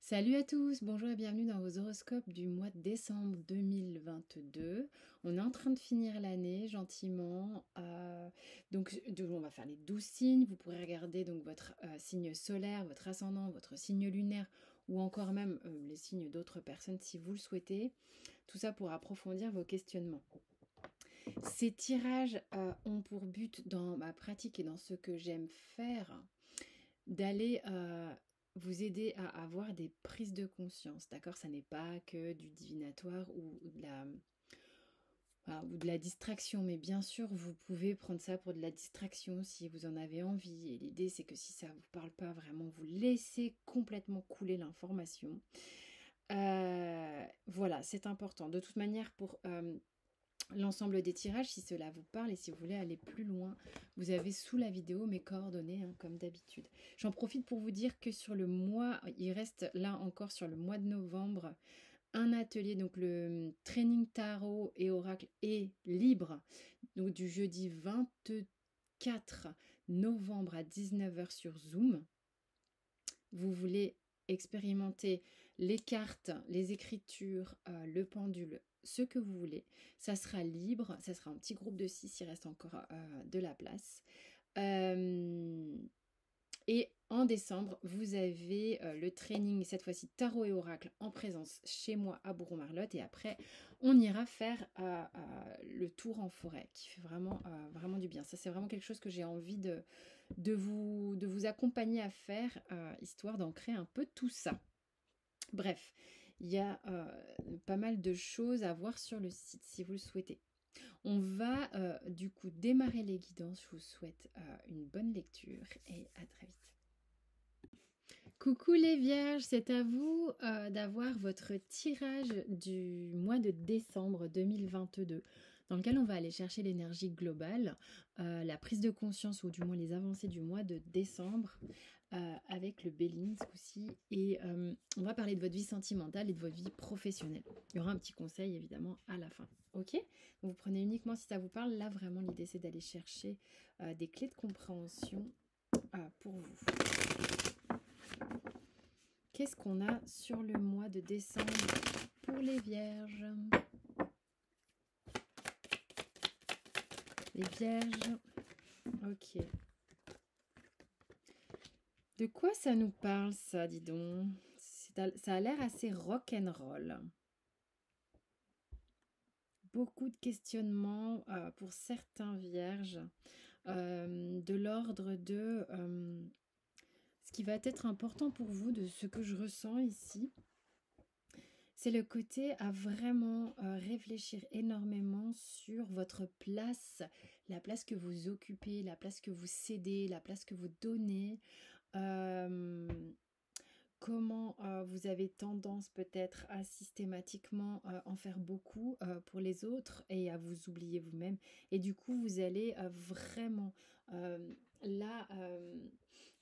Salut à tous, bonjour et bienvenue dans vos horoscopes du mois de décembre 2022. On est en train de finir l'année gentiment. On va faire les 12 signes. Vous pourrez regarder donc votre signe solaire, votre ascendant, votre signe lunaire ou encore même les signes d'autres personnes si vous le souhaitez. Tout ça pour approfondir vos questionnements. Ces tirages ont pour but dans ma pratique et dans ce que j'aime faire d'aller vous aider à avoir des prises de conscience, d'accord? Ça n'est pas que du divinatoire ou de la distraction, mais bien sûr, vous pouvez prendre ça pour de la distraction si vous en avez envie. Et l'idée, c'est que si ça ne vous parle pas vraiment, vous laissez complètement couler l'information. Voilà, c'est important. De toute manière, pour l'ensemble des tirages, si cela vous parle et si vous voulez aller plus loin, vous avez sous la vidéo mes coordonnées, hein, comme d'habitude. J'en profite pour vous dire que sur le mois, il reste là encore sur le mois de novembre, un atelier, donc le training tarot et oracle est libre, donc du jeudi 24 novembre à 19h sur Zoom. Vous voulez expérimenter les cartes, les écritures, le pendule, ce que vous voulez. Ça sera libre, ça sera un petit groupe de 6, il reste encore de la place. Et en décembre, vous avez le training, cette fois-ci tarot et oracle en présence chez moi à Bourron-Marlotte. Et après, on ira faire le tour en forêt qui fait vraiment, vraiment du bien. Ça, c'est vraiment quelque chose que j'ai envie de vous accompagner à faire, histoire d'ancrer un peu tout ça. Bref, il y a pas mal de choses à voir sur le site si vous le souhaitez. On va du coup démarrer les guidances. Je vous souhaite une bonne lecture et à très vite. Coucou les vierges, c'est à vous d'avoir votre tirage du mois de décembre 2022 dans lequel on va aller chercher l'énergie globale, la prise de conscience ou du moins les avancées du mois de décembre avec le Béline ce coup-ci. Et on va parler de votre vie sentimentale et de votre vie professionnelle. Il y aura un petit conseil évidemment à la fin. Ok? Donc vous prenez uniquement si ça vous parle. Là vraiment l'idée c'est d'aller chercher des clés de compréhension pour vous. Qu'est-ce qu'on a sur le mois de décembre pour les vierges? Les vierges, ok. De quoi ça nous parle ça, dis donc? Ça a l'air assez rock'n'roll. Beaucoup de questionnements pour certains vierges, de l'ordre de ce qui va être important pour vous, de ce que je ressens ici. C'est le côté à vraiment réfléchir énormément sur votre place, la place que vous occupez, la place que vous cédez, la place que vous donnez. Comment vous avez tendance peut-être à systématiquement en faire beaucoup pour les autres et à vous oublier vous-même. Et du coup, vous allez vraiment là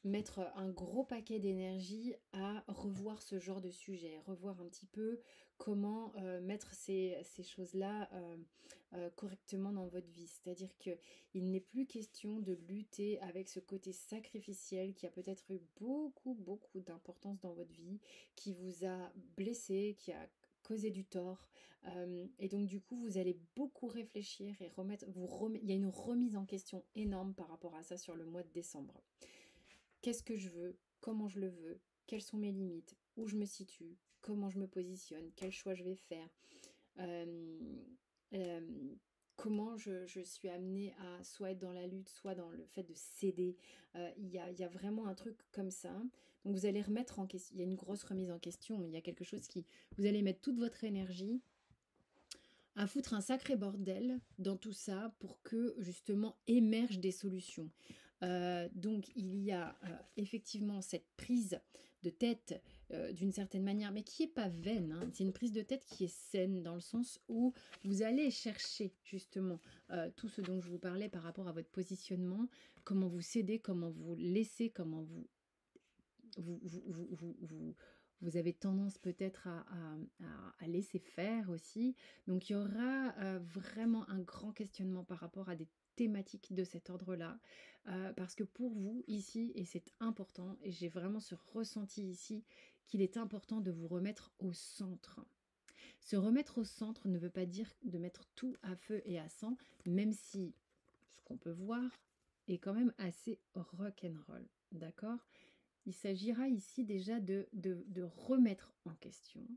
mettre un gros paquet d'énergie à revoir ce genre de sujet, revoir un petit peu comment mettre ces choses-là correctement dans votre vie. C'est-à-dire qu'il n'est plus question de lutter avec ce côté sacrificiel qui a peut-être eu beaucoup, beaucoup d'importance dans votre vie, qui vous a blessé, qui a causé du tort. Et donc du coup, vous allez beaucoup réfléchir et il y a une remise en question énorme par rapport à ça sur le mois de décembre. Qu'est-ce que je veux? Comment je le veux? Quelles sont mes limites? Où je me situe? Comment je me positionne? Quel choix je vais faire? Comment je suis amenée à soit être dans la lutte, soit dans le fait de céder. Il y a vraiment un truc comme ça. Donc vous allez remettre en question, il y a une grosse remise en question, il y a quelque chose qui... Vous allez mettre toute votre énergie à foutre un sacré bordel dans tout ça pour que justement émergent des solutions. Donc il y a effectivement cette prise de tête d'une certaine manière, mais qui n'est pas vaine, hein. C'est une prise de tête qui est saine dans le sens où vous allez chercher justement tout ce dont je vous parlais par rapport à votre positionnement, comment vous cédez, comment vous laissez, comment vous avez tendance peut-être à laisser faire aussi. Donc il y aura vraiment un grand questionnement par rapport à des thématiques de cet ordre-là, parce que pour vous ici, et c'est important, et j'ai vraiment ce ressenti ici, qu'il est important de vous remettre au centre. Se remettre au centre ne veut pas dire de mettre tout à feu et à sang, même si ce qu'on peut voir est quand même assez rock'n'roll, d'accord? Il s'agira ici déjà de remettre en question,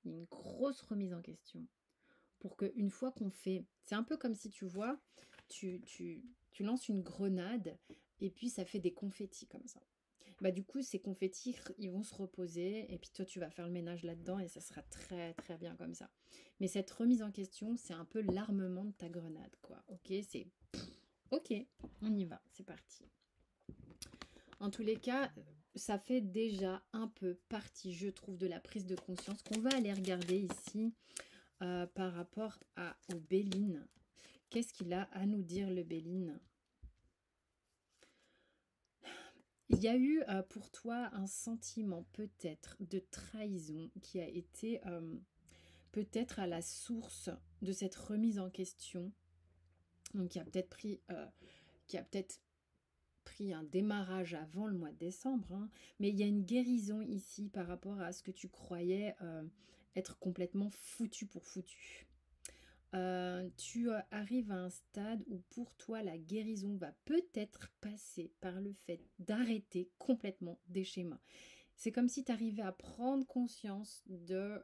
une grosse remise en question, pour qu'une fois qu'on fait, c'est un peu comme si tu vois, tu lances une grenade et puis ça fait des confettis comme ça. Bah du coup, ces confettis, ils vont se reposer et puis toi, tu vas faire le ménage là-dedans et ça sera très très bien comme ça. Mais cette remise en question, c'est un peu l'armement de ta grenade, quoi. Ok, c'est... Ok, on y va, c'est parti. En tous les cas, ça fait déjà un peu partie, je trouve, de la prise de conscience qu'on va aller regarder ici par rapport au Béline. Qu'est-ce qu'il a à nous dire, le Béline? Il y a eu pour toi un sentiment peut-être de trahison qui a été peut-être à la source de cette remise en question. Donc qui a peut-être pris un démarrage avant le mois de décembre, hein, mais il y a une guérison ici par rapport à ce que tu croyais être complètement foutu pour foutu. Tu arrives à un stade où pour toi la guérison va peut-être passer par le fait d'arrêter complètement des schémas. C'est comme si tu arrivais à prendre conscience de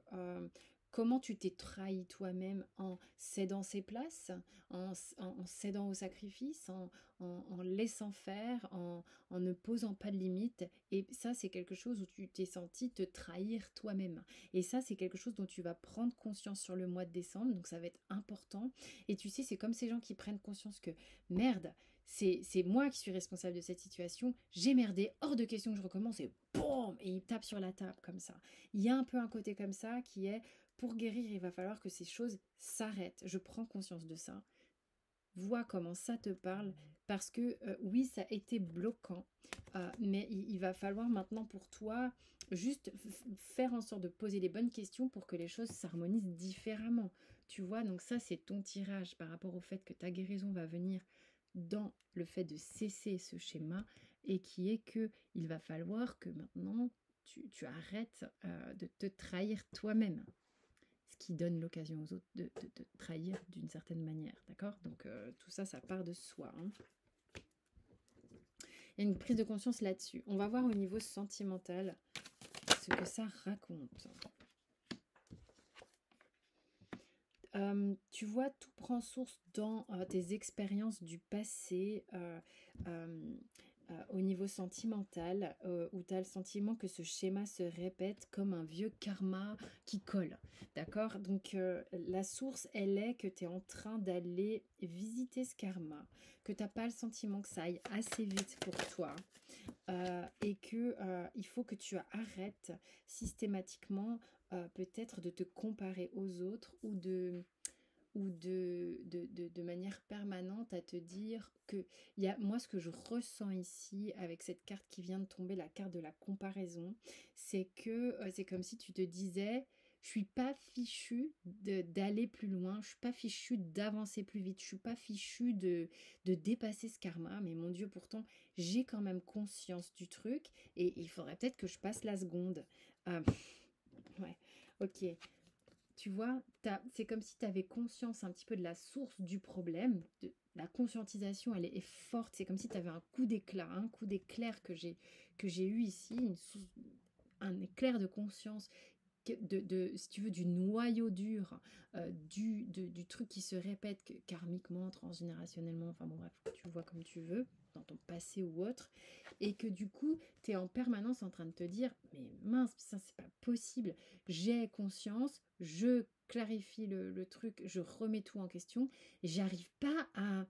comment tu t'es trahi toi-même en cédant ses places, en cédant au sacrifice, en laissant faire, en ne posant pas de limites. Et ça, c'est quelque chose où tu t'es senti te trahir toi-même. Et ça, c'est quelque chose dont tu vas prendre conscience sur le mois de décembre. Donc, ça va être important. Et tu sais, c'est comme ces gens qui prennent conscience que, merde, c'est moi qui suis responsable de cette situation, j'ai merdé, hors de question que je recommence et boum, et il tape sur la table comme ça. Il y a un peu un côté comme ça qui est, pour guérir, il va falloir que ces choses s'arrêtent. Je prends conscience de ça. Vois comment ça te parle, parce que oui, ça a été bloquant, mais il va falloir maintenant pour toi juste faire en sorte de poser les bonnes questions pour que les choses s'harmonisent différemment. Tu vois, donc ça, c'est ton tirage par rapport au fait que ta guérison va venir dans le fait de cesser ce schéma et qui est que il va falloir que maintenant tu arrêtes de te trahir toi-même, ce qui donne l'occasion aux autres de te trahir d'une certaine manière, d'accord? Donc tout ça, ça part de soi, hein. Il y a une prise de conscience là-dessus. On va voir au niveau sentimental ce que ça raconte. Tu vois, tout prend source dans tes expériences du passé au niveau sentimental, où tu as le sentiment que ce schéma se répète comme un vieux karma qui colle. D'accord? Donc, la source, elle est que tu es en train d'aller visiter ce karma, que tu n'as pas le sentiment que ça aille assez vite pour toi. Et que il faut que tu arrêtes systématiquement peut-être de te comparer aux autres ou de manière permanente à te dire que moi ce que je ressens ici avec cette carte qui vient de tomber, la carte de la comparaison, c'est que c'est comme si tu te disais je suis pas fichu d'aller plus loin, je suis pas fichu d'avancer plus vite, je suis pas fichu de dépasser ce karma, mais mon Dieu, pourtant, j'ai quand même conscience du truc et il faudrait peut-être que je passe la seconde. Ouais, ok. Tu vois, c'est comme si tu avais conscience un petit peu de la source du problème. La conscientisation, elle est forte. C'est comme si tu avais un coup d'éclair que j'ai eu ici, un éclair de conscience si tu veux, du noyau dur, du truc qui se répète karmiquement, transgénérationnellement, enfin bon bref, tu vois comme tu veux, dans ton passé ou autre, et que du coup, tu es en permanence en train de te dire, mais mince, ça c'est pas possible, j'ai conscience, je clarifie le truc, je remets tout en question, et j'arrive pas à...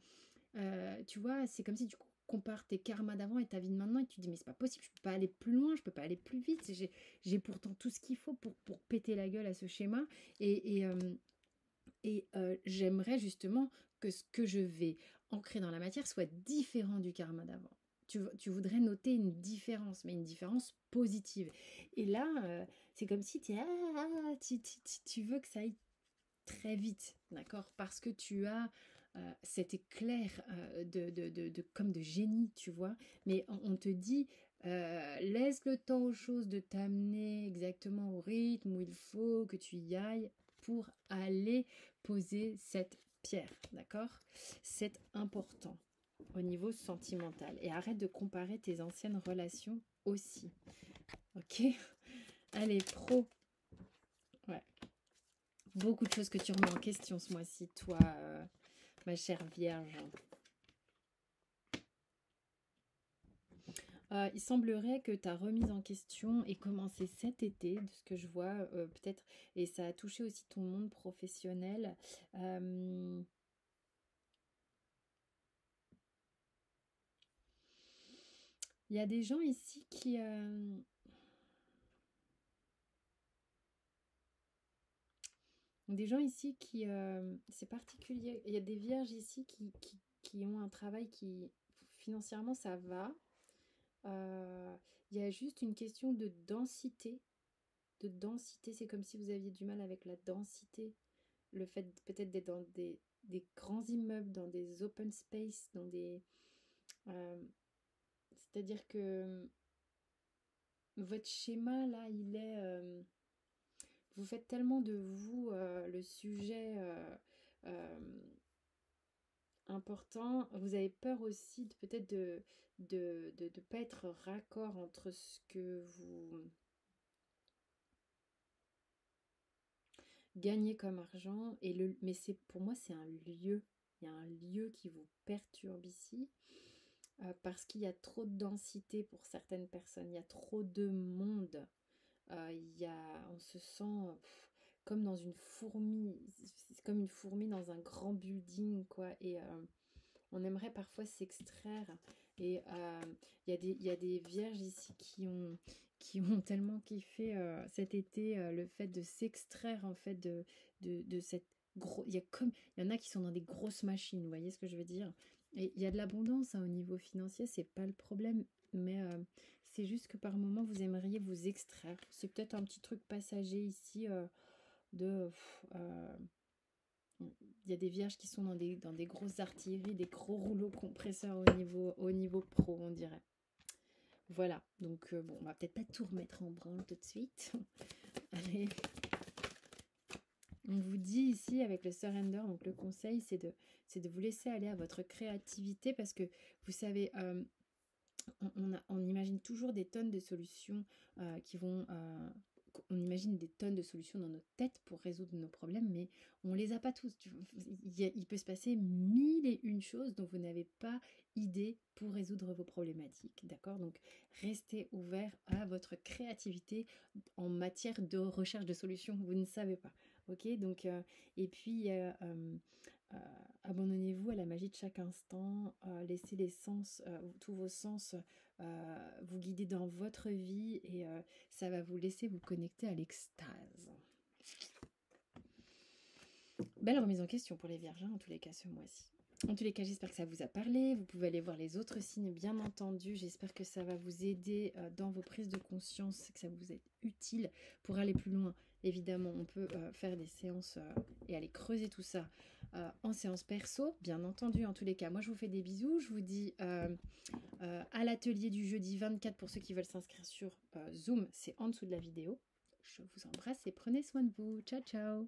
tu vois, c'est comme si tu compares tes karmas d'avant et ta vie de maintenant et tu te dis mais c'est pas possible, je peux pas aller plus loin, je peux pas aller plus vite, j'ai pourtant tout ce qu'il faut pour péter la gueule à ce schéma et j'aimerais justement que ce que je vais ancrer dans la matière soit différent du karma d'avant. Tu voudrais noter une différence, mais une différence positive. Et là, c'est comme si tu veux que ça aille très vite, d'accord? Parce que tu as cet éclair comme de génie, tu vois. Mais on te dit, Laisse le temps aux choses de t'amener exactement au rythme où il faut que tu y ailles pour aller poser cette pierre, d'accord? C'est important au niveau sentimental. Et arrête de comparer tes anciennes relations aussi, ok? Allez, pro. Ouais. Beaucoup de choses que tu remets en question ce mois-ci, toi, ma chère Vierge. Il semblerait que ta remise en question ait commencé cet été, de ce que je vois, peut-être, et ça a touché aussi ton monde professionnel. Il y a des gens ici qui... des gens ici qui... c'est particulier. Il y a des vierges ici qui ont un travail qui, financièrement, ça va. Il y a juste une question de densité. De densité, c'est comme si vous aviez du mal avec la densité. Le fait peut-être d'être dans des grands immeubles, dans des open space, dans des... c'est-à-dire que votre schéma, là, il est... vous faites tellement de vous le sujet important. Vous avez peur aussi peut-être de pas être raccord entre ce que vous gagnez comme argent et le... Mais c'est pour moi, c'est un lieu. Il y a un lieu qui vous perturbe ici. Parce qu'il y a trop de densité pour certaines personnes, il y a trop de monde, on se sent comme dans une fourmi, c'est comme une fourmi dans un grand building, quoi, et on aimerait parfois s'extraire, et il y a des vierges ici qui ont tellement kiffé cet été le fait de s'extraire, en fait, de cette gros... Il y en a qui sont dans des grosses machines, vous voyez ce que je veux dire? Et il y a de l'abondance hein, au niveau financier, c'est pas le problème, mais c'est juste que par moment vous aimeriez vous extraire. C'est peut-être un petit truc passager ici de... il y a des vierges qui sont dans des grosses artilleries, des gros rouleaux compresseurs au niveau pro, on dirait. Voilà, donc bon, on va peut-être pas tout remettre en branle tout de suite. Allez, on vous dit ici avec le surrender, donc le conseil, c'est de vous laisser aller à votre créativité parce que vous savez, on imagine toujours des tonnes de solutions qui vont... on imagine des tonnes de solutions dans notre tête pour résoudre nos problèmes, mais on les a pas tous. Il peut se passer mille et une choses dont vous n'avez pas idée pour résoudre vos problématiques, d'accord? Donc, restez ouvert à votre créativité en matière de recherche de solutions. Vous ne savez pas, ok? Donc, et puis, abandonnez-vous à la magie de chaque instant, laissez les sens, tous vos sens vous guider dans votre vie et ça va vous laisser vous connecter à l'extase. Belle remise en question pour les vierges, en tous les cas ce mois-ci. En tous les cas, j'espère que ça vous a parlé. Vous pouvez aller voir les autres signes, bien entendu. J'espère que ça va vous aider dans vos prises de conscience, que ça vous est utile pour aller plus loin. Évidemment, on peut faire des séances et aller creuser tout ça en séance perso, bien entendu. En tous les cas, moi, je vous fais des bisous. Je vous dis à l'atelier du jeudi 24 pour ceux qui veulent s'inscrire sur Zoom. C'est en dessous de la vidéo. Je vous embrasse et prenez soin de vous. Ciao, ciao!